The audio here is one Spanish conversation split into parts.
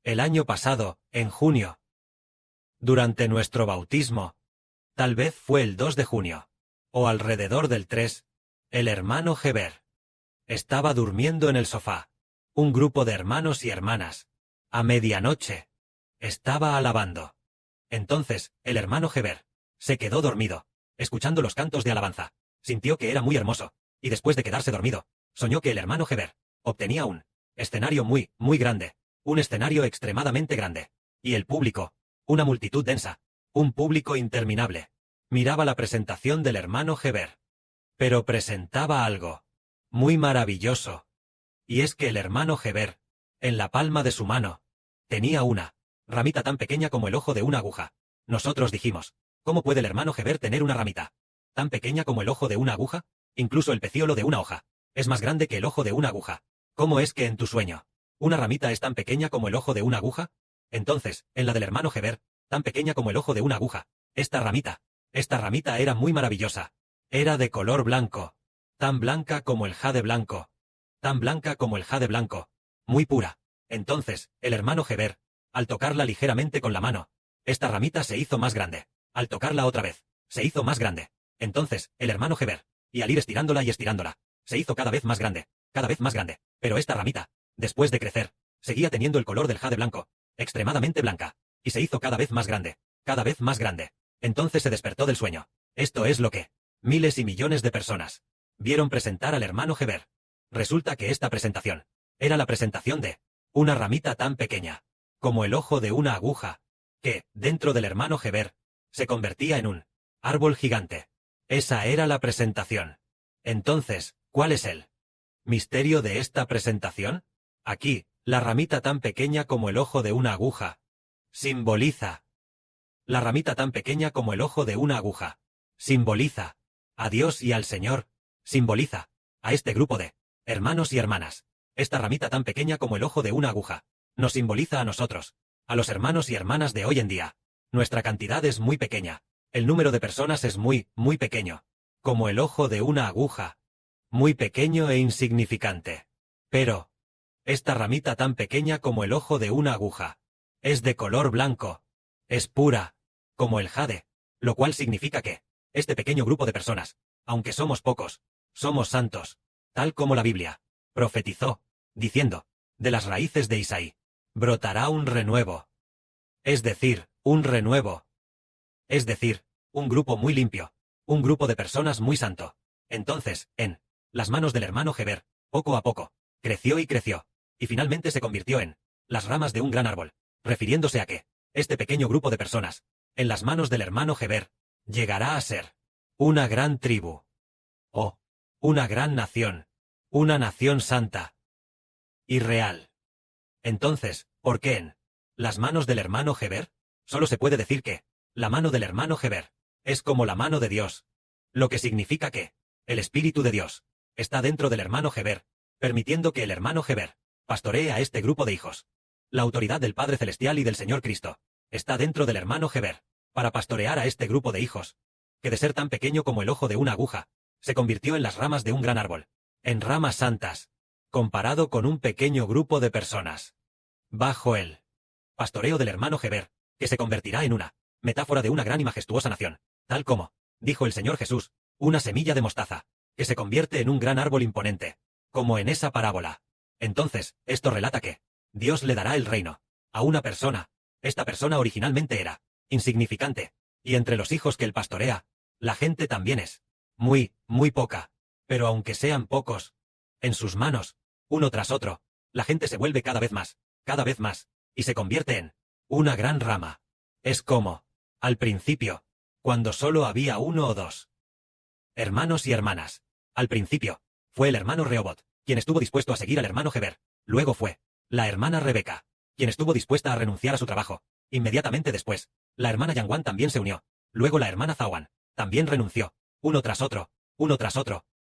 El año pasado, en junio. Durante nuestro bautismo. Tal vez fue el 2 de junio. O alrededor del 3. El hermano Heber. Estaba durmiendo en el sofá. Un grupo de hermanos y hermanas. A medianoche. Estaba alabando. Entonces, el hermano Heber se quedó dormido, escuchando los cantos de alabanza. Sintió que era muy hermoso, y después de quedarse dormido, soñó que el hermano Heber obtenía un escenario muy, muy grande, un escenario extremadamente grande, y el público, una multitud densa, un público interminable, miraba la presentación del hermano Heber. Pero presentaba algo muy maravilloso, y es que el hermano Heber, en la palma de su mano, tenía una ramita tan pequeña como el ojo de una aguja. Nosotros dijimos, ¿cómo puede el hermano Heber tener una ramita tan pequeña como el ojo de una aguja? Incluso el pecíolo de una hoja es más grande que el ojo de una aguja. ¿Cómo es que en tu sueño una ramita es tan pequeña como el ojo de una aguja? Entonces, en la del hermano Heber, tan pequeña como el ojo de una aguja, esta ramita era muy maravillosa. Era de color blanco, tan blanca como el jade blanco, tan blanca como el jade blanco, muy pura. Entonces, el hermano Heber, al tocarla ligeramente con la mano, esta ramita se hizo más grande. Al tocarla otra vez, se hizo más grande. Entonces, el hermano Heber, y al ir estirándola y estirándola, se hizo cada vez más grande, pero esta ramita, después de crecer, seguía teniendo el color del jade blanco, extremadamente blanca, y se hizo cada vez más grande, cada vez más grande. Entonces se despertó del sueño. Esto es lo que miles y millones de personas vieron presentar al hermano Heber. Resulta que esta presentación era la presentación de una ramita tan pequeña como el ojo de una aguja, que, dentro del hermano Heber, se convertía en un árbol gigante. Esa era la presentación. Entonces, ¿cuál es el misterio de esta presentación? Aquí, la ramita tan pequeña como el ojo de una aguja simboliza. La ramita tan pequeña como el ojo de una aguja simboliza a Dios y al Señor, simboliza a este grupo de hermanos y hermanas. Esta ramita tan pequeña como el ojo de una aguja nos simboliza a nosotros, a los hermanos y hermanas de hoy en día. Nuestra cantidad es muy pequeña, el número de personas es muy, muy pequeño, como el ojo de una aguja, muy pequeño e insignificante. Pero, esta ramita tan pequeña como el ojo de una aguja, es de color blanco, es pura, como el jade, lo cual significa que, este pequeño grupo de personas, aunque somos pocos, somos santos, tal como la Biblia profetizó, diciendo, de las raíces de Isaí brotará un renuevo. Es decir, un renuevo. Es decir, un grupo muy limpio, un grupo de personas muy santo. Entonces, en las manos del hermano Heber, poco a poco, creció y creció, y finalmente se convirtió en las ramas de un gran árbol, refiriéndose a que este pequeño grupo de personas, en las manos del hermano Heber, llegará a ser una gran tribu, o una gran nación, una nación santa y real. Entonces, ¿por qué en las manos del hermano Heber? Solo se puede decir que la mano del hermano Heber es como la mano de Dios, lo que significa que el Espíritu de Dios está dentro del hermano Heber, permitiendo que el hermano Heber pastoree a este grupo de hijos. La autoridad del Padre Celestial y del Señor Cristo está dentro del hermano Heber, para pastorear a este grupo de hijos, que de ser tan pequeño como el ojo de una aguja, se convirtió en las ramas de un gran árbol, en ramas santas, comparado con un pequeño grupo de personas. Bajo el pastoreo del hermano Heber, que se convertirá en una metáfora de una gran y majestuosa nación, tal como dijo el Señor Jesús, una semilla de mostaza, que se convierte en un gran árbol imponente, como en esa parábola. Entonces, esto relata que Dios le dará el reino a una persona. Esta persona originalmente era insignificante, y entre los hijos que él pastorea, la gente también es muy, muy poca. Pero aunque sean pocos, en sus manos, uno tras otro, la gente se vuelve cada vez más, y se convierte en una gran rama. Es como, al principio, cuando solo había uno o dos hermanos y hermanas. Al principio, fue el hermano Rehobot, quien estuvo dispuesto a seguir al hermano Heber. Luego fue la hermana Rebeca, quien estuvo dispuesta a renunciar a su trabajo. Inmediatamente después, la hermana Yangwan también se unió. Luego la hermana Zawan también renunció. Uno tras otro,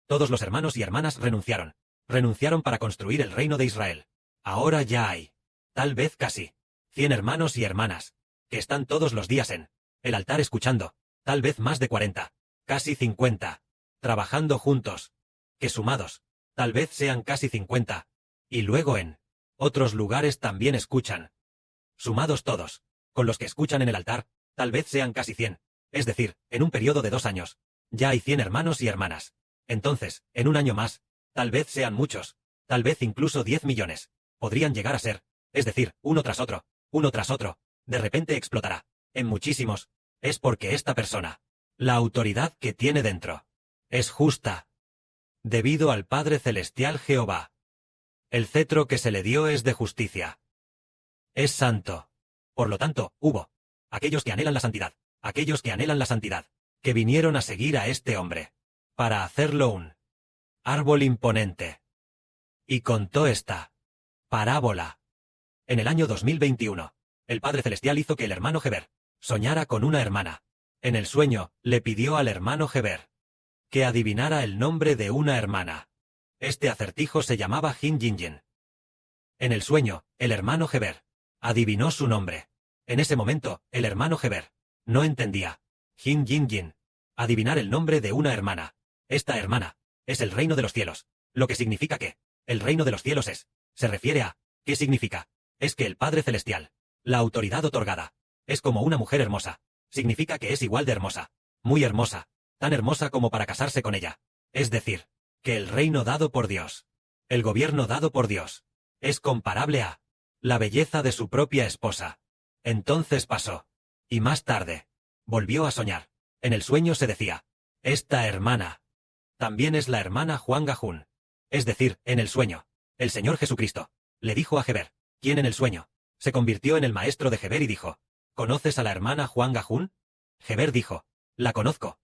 todos los hermanos y hermanas renunciaron. Renunciaron para construir el reino de Israel. Ahora ya hay, tal vez casi, 100 hermanos y hermanas, que están todos los días en el altar escuchando, tal vez más de 40, casi 50, trabajando juntos, que sumados, tal vez sean casi 50, y luego en otros lugares también escuchan. Sumados todos, con los que escuchan en el altar, tal vez sean casi 100. Es decir, en un periodo de 2 años, ya hay 100 hermanos y hermanas. Entonces, en un año más, tal vez sean muchos, tal vez incluso 10 millones. Podrían llegar a ser, es decir, uno tras otro, de repente explotará. En muchísimos. Es porque esta persona, la autoridad que tiene dentro, es justa. Debido al Padre Celestial Jehová. El cetro que se le dio es de justicia. Es santo. Por lo tanto, hubo aquellos que anhelan la santidad, que vinieron a seguir a este hombre, para hacerlo un árbol imponente. Y contó esta parábola. En el año 2021, el Padre Celestial hizo que el hermano Heber soñara con una hermana. En el sueño, le pidió al hermano Heber que adivinara el nombre de una hermana. Este acertijo se llamaba Jin Jin. En el sueño, el hermano Heber adivinó su nombre. En ese momento, el hermano Heber no entendía. Jin Jin. Adivinar el nombre de una hermana. Esta hermana es el reino de los cielos. Lo que significa que el reino de los cielos es. Se refiere a ¿qué significa? Es que el Padre Celestial, la autoridad otorgada, es como una mujer hermosa. Significa que es igual de hermosa. Muy hermosa. Tan hermosa como para casarse con ella. Es decir, que el reino dado por Dios, el gobierno dado por Dios, es comparable a la belleza de su propia esposa. Entonces pasó. Y más tarde, volvió a soñar. En el sueño se decía, esta hermana también es la hermana Juan Gajún. Es decir, en el sueño, el Señor Jesucristo le dijo a Heber, ¿quién en el sueño? Se convirtió en el maestro de Heber y dijo, ¿conoces a la hermana Juan Gajún? Heber dijo, la conozco.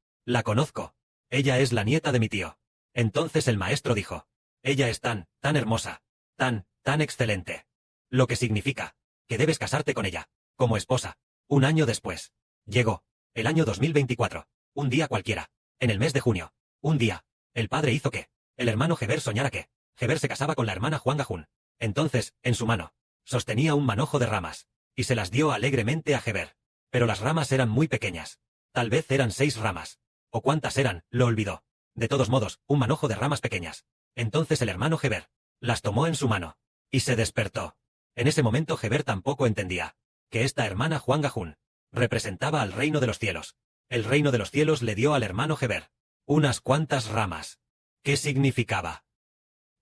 Ella es la nieta de mi tío. Entonces el maestro dijo, ella es tan hermosa, tan excelente. Lo que significa que debes casarte con ella, como esposa. Un año después, llegó, el año 2024, un día cualquiera, en el mes de junio, un día, el padre hizo que el hermano Heber soñara que Heber se casaba con la hermana Juan Gajún. Entonces, en su mano, sostenía un manojo de ramas, y se las dio alegremente a Heber. Pero las ramas eran muy pequeñas. Tal vez eran 6 ramas. ¿O cuántas eran? Lo olvidó. De todos modos, un manojo de ramas pequeñas. Entonces el hermano Heber las tomó en su mano, y se despertó. En ese momento Heber tampoco entendía que esta hermana Juan Gajún representaba al reino de los cielos. El reino de los cielos le dio al hermano Heber unas cuantas ramas. ¿Qué significaba?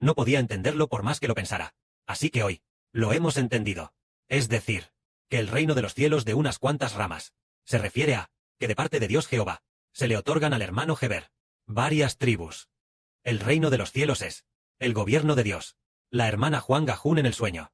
No podía entenderlo por más que lo pensara. Así que hoy, lo hemos entendido. Es decir, que el reino de los cielos de unas cuantas ramas se refiere a que de parte de Dios Jehová se le otorgan al hermano Heber varias tribus. El reino de los cielos es el gobierno de Dios. La hermana Juan Gajún en el sueño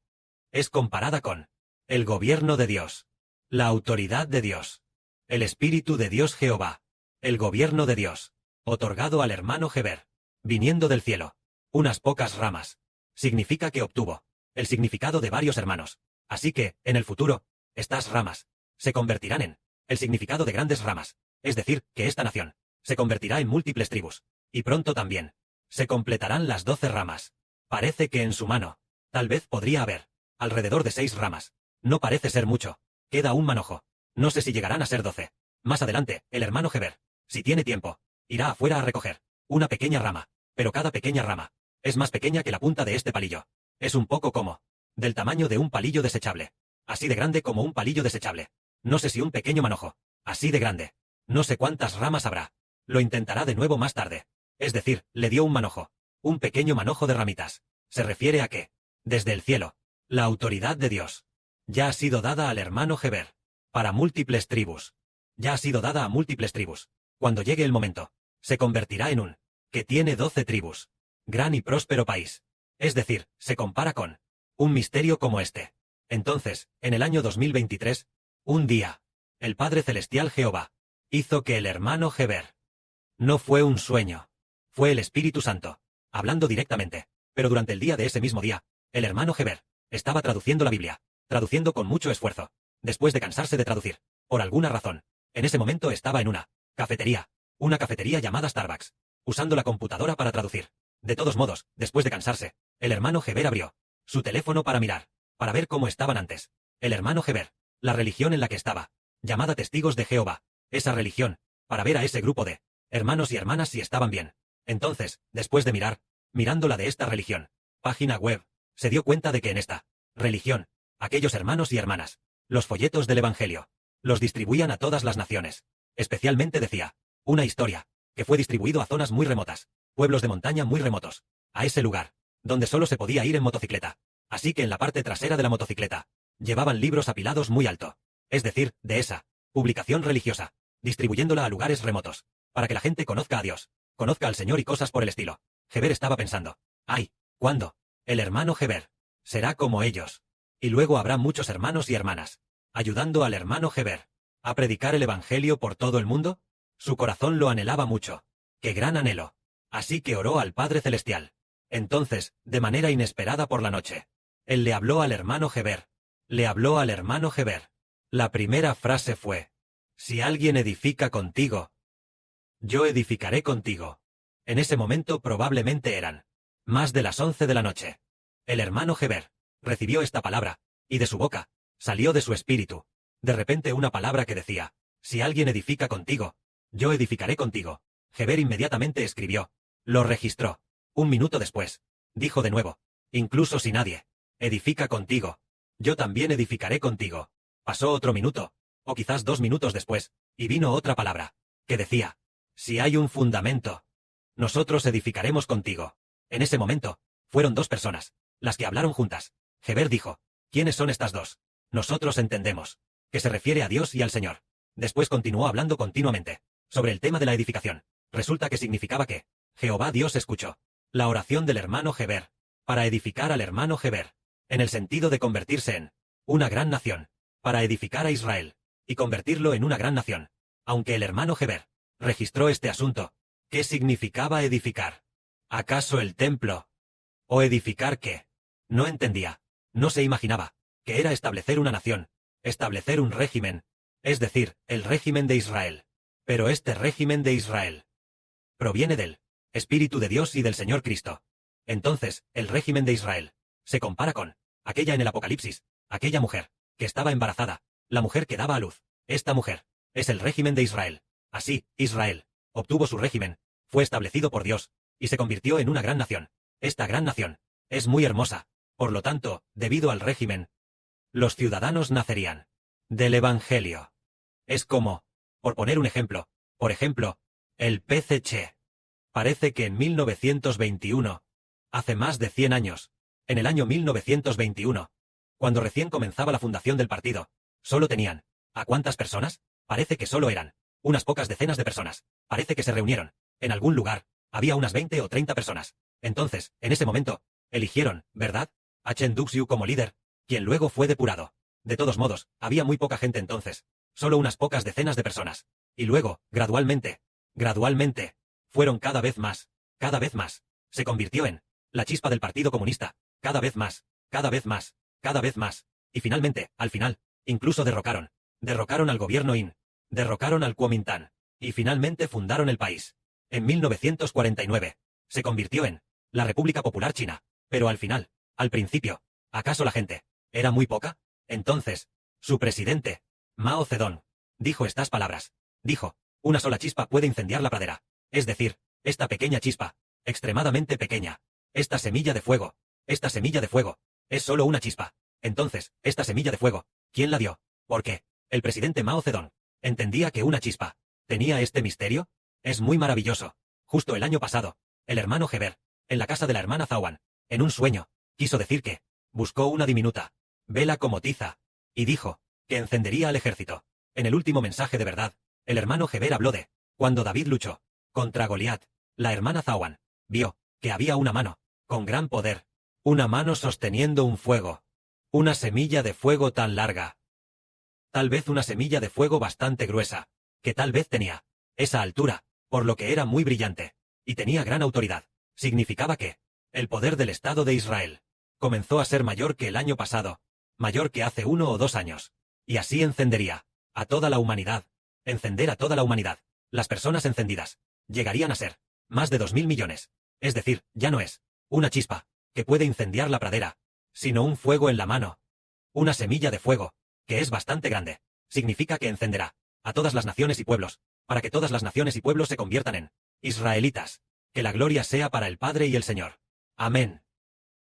es comparada con el gobierno de Dios, la autoridad de Dios, el espíritu de Dios Jehová, el gobierno de Dios, otorgado al hermano Heber, viniendo del cielo. Unas pocas ramas. Significa que obtuvo el significado de varios hermanos. Así que, en el futuro, estas ramas se convertirán en el significado de grandes ramas. Es decir, que esta nación se convertirá en múltiples tribus. Y pronto también se completarán las 12 ramas. Parece que en su mano, tal vez podría haber alrededor de 6 ramas. No parece ser mucho. Queda un manojo. No sé si llegarán a ser 12. Más adelante, el hermano Heber, si tiene tiempo, irá afuera a recoger una pequeña rama. Pero cada pequeña rama es más pequeña que la punta de este palillo. Es un poco como del tamaño de un palillo desechable. Así de grande como un palillo desechable. No sé si un pequeño manojo. Así de grande. No sé cuántas ramas habrá. Lo intentará de nuevo más tarde. Es decir, le dio un manojo. Un pequeño manojo de ramitas. Se refiere a que, desde el cielo, la autoridad de Dios ya ha sido dada al hermano Heber. Para múltiples tribus. Ya ha sido dada a múltiples tribus. Cuando llegue el momento, se convertirá en un que tiene 12 tribus. Gran y próspero país. Es decir, se compara con un misterio como este. Entonces, en el año 2023, un día, el Padre Celestial Jehová hizo que el hermano Heber no fue un sueño. Fue el Espíritu Santo, hablando directamente. Pero durante el día de ese mismo día, el hermano Heber estaba traduciendo la Biblia, traduciendo con mucho esfuerzo. Después de cansarse de traducir, por alguna razón, en ese momento estaba en una cafetería llamada Starbucks, usando la computadora para traducir. De todos modos, después de cansarse, el hermano Heber abrió su teléfono para mirar, para ver cómo estaban antes. El hermano Heber, la religión en la que estaba, llamada Testigos de Jehová, esa religión, para ver a ese grupo de hermanos y hermanas si estaban bien. Entonces, después de mirando la de esta religión, página web, se dio cuenta de que en esta religión aquellos hermanos y hermanas, los folletos del Evangelio. Los distribuían a todas las naciones. Especialmente decía, una historia, que fue distribuido a zonas muy remotas, pueblos de montaña muy remotos, a ese lugar, donde solo se podía ir en motocicleta. Así que en la parte trasera de la motocicleta, llevaban libros apilados muy alto. Es decir, de esa publicación religiosa, distribuyéndola a lugares remotos, para que la gente conozca a Dios, conozca al Señor y cosas por el estilo. Heber estaba pensando, ¡ay! ¿Cuándo? El hermano Heber será como ellos. Y luego habrá muchos hermanos y hermanas, ayudando al hermano Heber a predicar el Evangelio por todo el mundo. Su corazón lo anhelaba mucho. ¡Qué gran anhelo! Así que oró al Padre Celestial. Entonces, de manera inesperada por la noche, él le habló al hermano Heber. Le habló al hermano Heber. La primera frase fue, si alguien edifica contigo, yo edificaré contigo. En ese momento probablemente eran más de las 11 de la noche. El hermano Heber recibió esta palabra, y de su boca salió de su espíritu de repente una palabra que decía, si alguien edifica contigo, yo edificaré contigo. Heber inmediatamente escribió, lo registró. Un minuto después, dijo de nuevo, incluso si nadie edifica contigo, yo también edificaré contigo. Pasó otro minuto, o quizás 2 minutos después, y vino otra palabra, que decía, si hay un fundamento, nosotros edificaremos contigo. En ese momento, fueron 2 personas, las que hablaron juntas. Heber dijo, ¿quiénes son estas 2? Nosotros entendemos que se refiere a Dios y al Señor. Después continuó hablando continuamente sobre el tema de la edificación. Resulta que significaba que Jehová Dios escuchó la oración del hermano Heber para edificar al hermano Heber, en el sentido de convertirse en una gran nación, para edificar a Israel y convertirlo en una gran nación. Aunque el hermano Heber registró este asunto, ¿qué significaba edificar? ¿Acaso el templo? ¿O edificar qué? No entendía, no se imaginaba que era establecer una nación, establecer un régimen, es decir, el régimen de Israel. Pero este régimen de Israel proviene del Espíritu de Dios y del Señor Cristo. Entonces, el régimen de Israel se compara con aquella en el Apocalipsis, aquella mujer que estaba embarazada, la mujer que daba a luz. Esta mujer es el régimen de Israel. Así, Israel obtuvo su régimen, fue establecido por Dios, y se convirtió en una gran nación. Esta gran nación es muy hermosa. Por lo tanto, debido al régimen, los ciudadanos nacerían del Evangelio. Es como, por poner un ejemplo, por ejemplo, el PCC. Parece que en 1921, hace más de 100 años, en el año 1921, cuando recién comenzaba la fundación del partido, solo tenían, ¿a cuántas personas? Parece que solo eran unas pocas decenas de personas. Parece que se reunieron en algún lugar, había unas 20 o 30 personas. Entonces, en ese momento, eligieron, ¿verdad?, a Chen Duxiu como líder, quien luego fue depurado. De todos modos, había muy poca gente entonces, solo unas pocas decenas de personas. Y luego, gradualmente, fueron cada vez más, se convirtió en la chispa del Partido Comunista, cada vez más, y finalmente, al final, incluso derrocaron al gobierno IN, derrocaron al Kuomintang, y finalmente fundaron el país. En 1949, se convirtió en la República Popular China, pero al final, al principio, ¿acaso la gente era muy poca? Entonces, su presidente, Mao Zedong, dijo estas palabras. Dijo, una sola chispa puede incendiar la pradera. Es decir, esta pequeña chispa, extremadamente pequeña, esta semilla de fuego, es solo una chispa. Entonces, esta semilla de fuego, ¿quién la dio? ¿Por qué? El presidente Mao Zedong entendía que una chispa tenía este misterio. Es muy maravilloso. Justo el año pasado, el hermano Heber, en la casa de la hermana Zawan, en un sueño, quiso decir que buscó una diminuta vela como tiza, y dijo que encendería al ejército. En el último mensaje de verdad, el hermano Heber habló de cuando David luchó contra Goliat. La hermana Zawan vio que había una mano con gran poder, una mano sosteniendo un fuego, una semilla de fuego tan larga, tal vez una semilla de fuego bastante gruesa, que tal vez tenía esa altura, por lo que era muy brillante, y tenía gran autoridad. Significaba que el poder del Estado de Israel comenzó a ser mayor que el año pasado, mayor que hace 1 o 2 años, y así encendería a toda la humanidad, encender a toda la humanidad. Las personas encendidas llegarían a ser más de 2000 millones. Es decir, ya no es una chispa que puede incendiar la pradera, sino un fuego en la mano, una semilla de fuego, que es bastante grande. Significa que encenderá a todas las naciones y pueblos, para que todas las naciones y pueblos se conviertan en israelitas. Que la gloria sea para el Padre y el Señor. Amén.